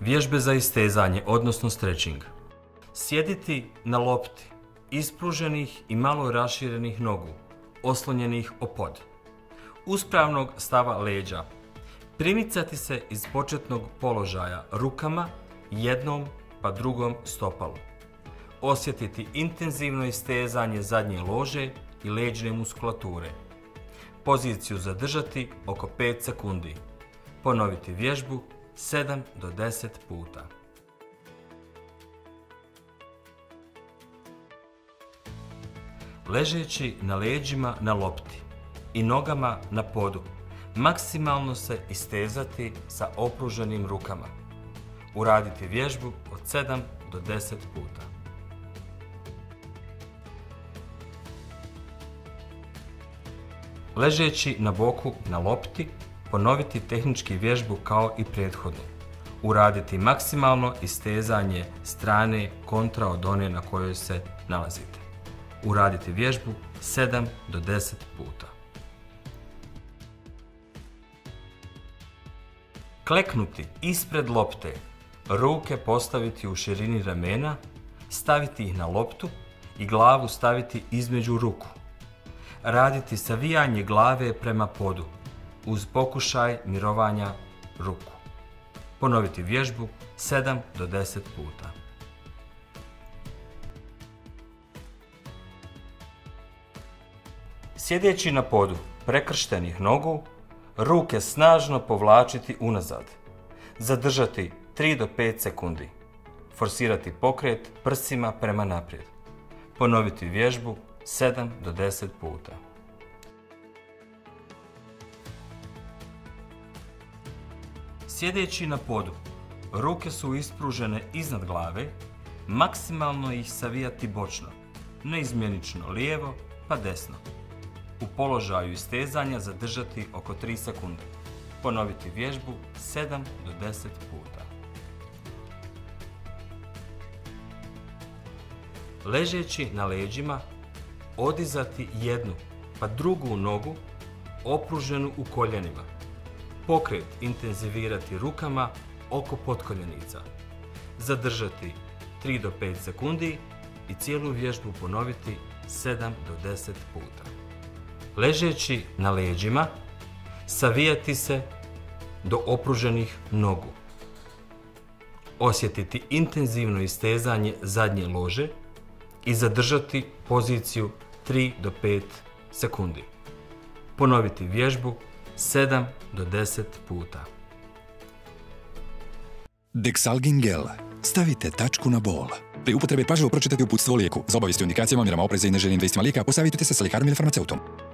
Vježbe za istezanje, odnosno stretching. Sjediti na lopti, ispruženih i malo raširenih nogu, oslonjenih o pod. Uspravnog stava leđa. Primicati se iz početnog položaja rukama, jednom pa drugom stopalu. Osjetiti intenzivno istezanje zadnje lože i leđne muskulature. Poziciju zadržati oko 5 sekundi. Ponoviti vježbu 7 do 10 puta. Ležeći na leđima na lopti i nogama na podu, maksimalno se istezati sa opruženim rukama. Uraditi vježbu od 7 do 10 puta. Ležeći na boku na lopti, ponoviti tehnički vježbu kao i prethodnu. Uraditi maksimalno istezanje strane kontra od one na kojoj se nalazite. Uraditi vježbu 7 do 10 puta. Kleknuti ispred lopte, ruke postaviti u širini ramena, staviti ih na loptu i glavu staviti između ruku. Raditi savijanje glave prema podu uz pokušaj mirovanja ruku. Ponoviti vježbu 7 do 10 puta. Sjedeći na podu prekrštenih nogu, ruke snažno povlačiti unazad. Zadržati 3 do 5 sekundi. Forsirati pokret prsima prema naprijed. Ponoviti vježbu 7 do 10 puta. Sjedeći na podu, ruke su ispružene iznad glave, maksimalno ih savijati bočno, neizmjenično lijevo pa desno. U položaju istezanja zadržati oko 3 sekunde. Ponoviti vježbu 7 do 10 puta. Ležeći na leđima, odizati jednu pa drugu nogu opruženu u koljenima. Pokret intenzivirati rukama oko potkoljenica. Zadržati 3 do 5 sekundi i cijelu vježbu ponoviti 7 do 10 puta. Ležeći na leđima, savijati se do opruženih nogu. Osjetiti intenzivno istezanje zadnje lože i zadržati poziciju 3 do 5 sekundi. Ponoviti vježbu 7 do 10 puta. Dexalgin gel. Stavite tačku na bol. Pri upotrebi pažljivo pročitati uputstvo o lijeku. Za obavijesti o indikacijama, mjerama opreza i neželjenim dejstvima lijeka posavitujte se sa ljekarom ili farmaceutom.